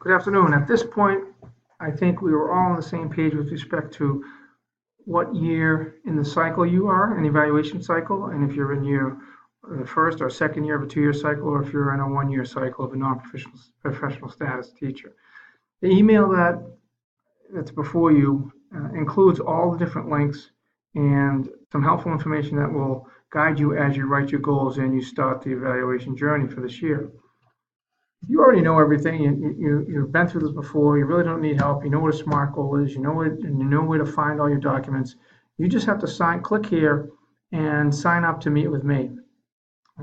Good afternoon. At this point, I think we were all on the same page with respect to what year in the cycle you are, an evaluation cycle, and if you're in your first or second year of a two-year cycle, or if you're in a one-year cycle of a non-professional professional status teacher. The email that's before you includes all the different links and some helpful information that will guide you as you write your goals and you start the evaluation journey for this year. You already know everything. You've been through this before. You really don't need help. You know what a SMART goal is. You know it, and you know where to find all your documents. You just have to click here and sign up to meet with me.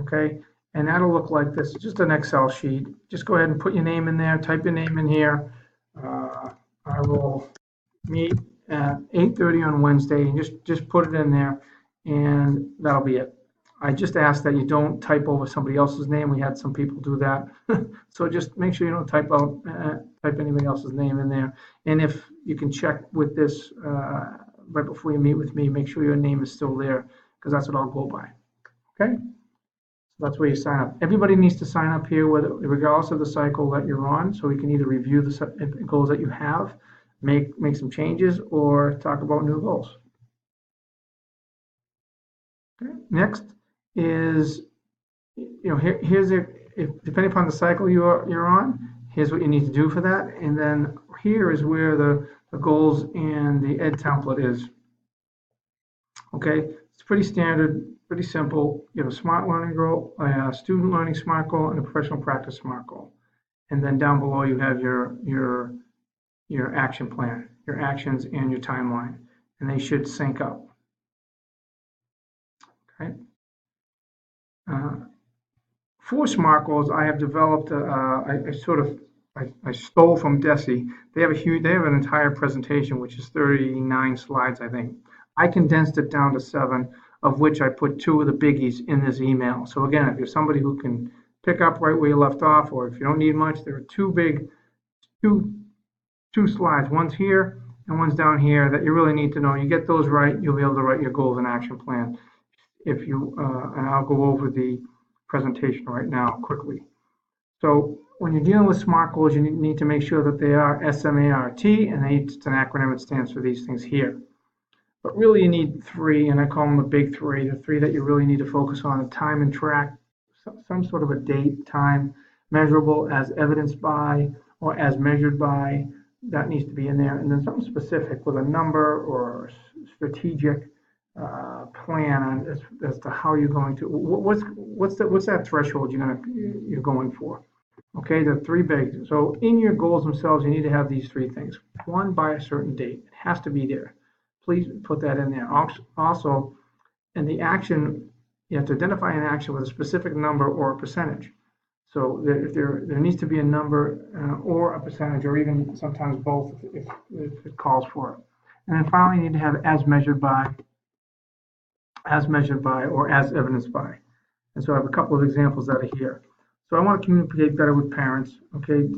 Okay, and that'll look like this. Just an Excel sheet. Just go ahead and put your name in there. Type your name in here. I will meet at 8:30 on Wednesday, and just put it in there, and that'll be it. I just ask that you don't type over somebody else's name. We had some people do that. So just make sure you don't type anybody else's name in there. And if you can check with this right before you meet with me, make sure your name is still there, because that's what I'll go by. Okay? So that's where you sign up. Everybody needs to sign up here, regardless of the cycle that you're on, so we can either review the goals that you have, make some changes, or talk about new goals. Okay. Next is, here's depending upon the cycle you're on, here's what you need to do for that, and then here is where the goals and the ed template is. Okay, it's pretty standard, pretty simple. You have a SMART learning goal, a student learning SMART goal, and a professional practice SMART goal, and then down below you have your action plan, your actions, and your timeline, and they should sync up. Okay. For SMART goals, I have developed. I stole from DESE. They have an entire presentation which is 39 slides, I think. I condensed it down to 7, of which I put 2 of the biggies in this email. So again, if you're somebody who can pick up right where you left off, or if you don't need much, there are two slides. One's here and one's down here that you really need to know. You get those right, you'll be able to write your goals and action plan. And I'll go over the presentation right now quickly. So when you're dealing with SMART goals, you need to make sure that they are SMART, and it's an acronym. It stands for these things here. But really, you need 3, and I call them the big 3. The 3 that you really need to focus on: time and track, some sort of a date, time, measurable, as evidenced by, or as measured by. That needs to be in there, and then something specific with a number or strategic plan as to how you're going to, what's that threshold you're going for. Okay, the 3 big. So in your goals themselves, you need to have these 3 things. 1, by a certain date. It has to be there. Please put that in there. Also, in the action, you have to identify an action with a specific number or a percentage. So if there needs to be a number or a percentage, or even sometimes both if it calls for it. And then finally, you need to have as measured by, or as evidenced by. And so I have a couple of examples that are here. So I want to communicate better with parents. Okay,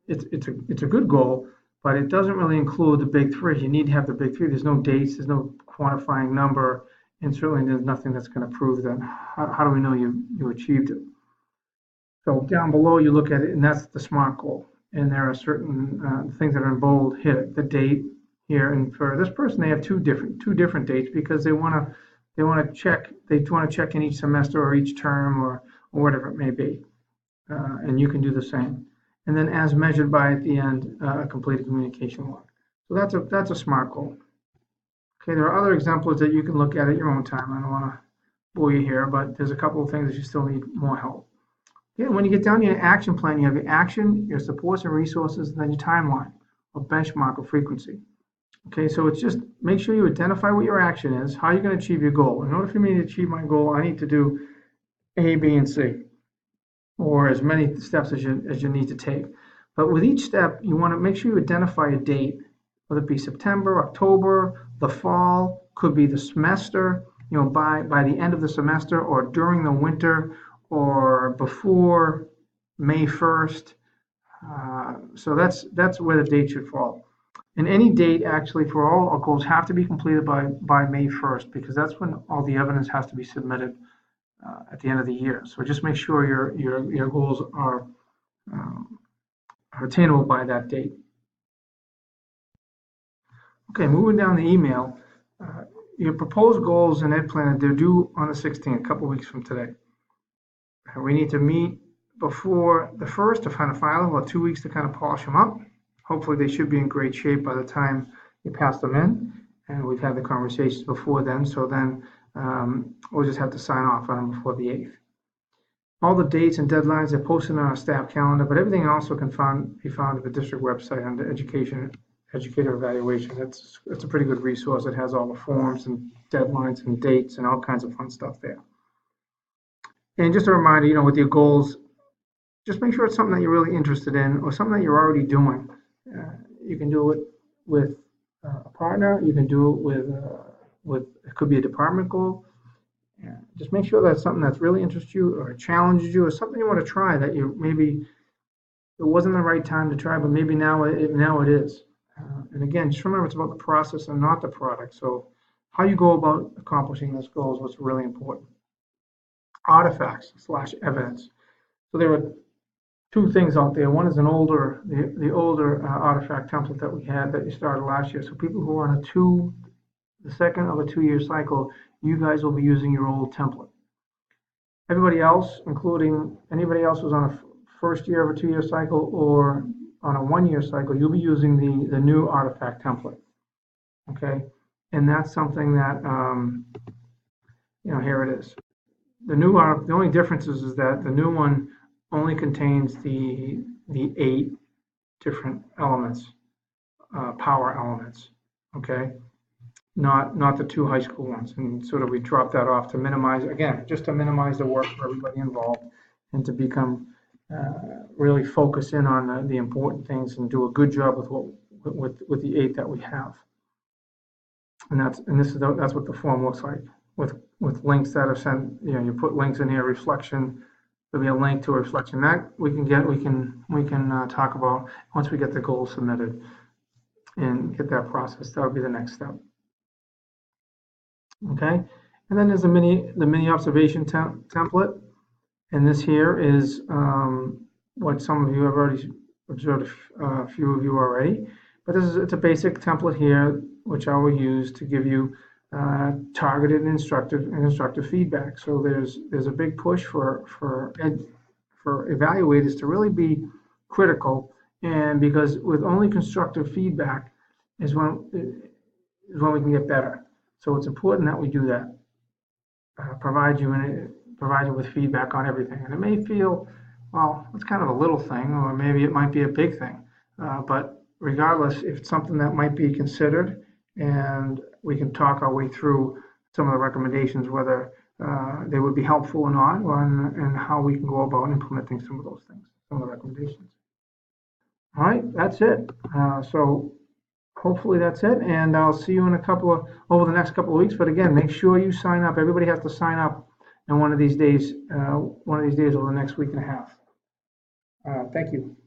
it's a good goal, but it doesn't really include the big 3. You need to have the big 3. There's no dates, there's no quantifying number, and certainly there's nothing that's going to prove that. How do we know you achieved it? So down below you look at it, and that's the SMART goal. And there are certain things that are in bold. Hit the date here, and for this person, they have two different dates because they want to check in each semester or each term or whatever it may be, and you can do the same. And then as measured by at the end, a completed communication log. So that's a SMART goal. Okay, there are other examples that you can look at your own time. I don't want to bore you here, but there's a couple of things that you still need more help. Okay, when you get down to your action plan, you have your action, your supports and resources, and then your timeline or benchmark or frequency. Okay, so it's just make sure you identify what your action is, how you're going to achieve your goal. In order for me to achieve my goal, I need to do A, B, and C, or as many steps as you need to take. But with each step, you want to make sure you identify a date, whether it be September, October, the fall, could be the semester, by the end of the semester, or during the winter, or before May 1st. So that's where the date should fall. And any date actually for all our goals have to be completed by May 1st, because that's when all the evidence has to be submitted at the end of the year. So just make sure your goals are attainable by that date. Okay, moving down the email, your proposed goals and Ed Plan, they're due on the 16th, a couple weeks from today. We need to meet before the 1st to kind of file them, about 2 weeks to kind of polish them up. Hopefully they should be in great shape by the time you pass them in, and we've had the conversations before then, so then we'll just have to sign off on them before the 8th. All the dates and deadlines are posted on our staff calendar, but everything also can be found at the district website under educator evaluation. It's a pretty good resource. It has all the forms and deadlines and dates and all kinds of fun stuff there. And just a reminder, with your goals, just make sure it's something that you're really interested in or something that you're already doing. You can do it with a partner. You can do it with it could be a department goal. Just make sure that's something that really interests you or challenges you or something you want to try that you maybe it wasn't the right time to try, but maybe now it is. And again, just remember it's about the process and not the product. So how you go about accomplishing those goals is what's really important. Artifacts/evidence. So there are two things out there. One is the older artifact template that we had that you started last year. So people who are on the second of a 2-year cycle, you guys will be using your old template. Everybody else, including anybody else who's on a first year of a 2-year cycle or on a 1-year cycle, you'll be using the new artifact template. Okay, and that's something that here it is. The only difference is that the new one only contains the 8 different elements, power elements. Okay. Not the 2 high school ones, and sort of we dropped that off to minimize, again, just to minimize the work for everybody involved and to become really focus in on the important things and do a good job with the 8 that we have. And that's what the form looks like with links that are sent. You put links in here, reflection. There'll be a link to a reflection that we can talk about once we get the goals submitted and get that process. That would be the next step. Okay, and then there's the mini observation template, and this here is what some of you have already observed, a few of you already. But it's a basic template here, which I will use to give you targeted and instructive feedback. So there's a big push for evaluators to really be critical, and because with only constructive feedback is when we can get better. So it's important that we do that. Provide you with feedback on everything, and it may feel, well, it's kind of a little thing, or maybe it might be a big thing. But regardless, if it's something that might be considered, and we can talk our way through some of the recommendations, whether they would be helpful or not, and how we can go about implementing some of those things, some of the recommendations. All right, that's it. So hopefully that's it, and I'll see you in over the next couple of weeks. But again, make sure you sign up. Everybody has to sign up in one of these days over the next week and a half. Thank you.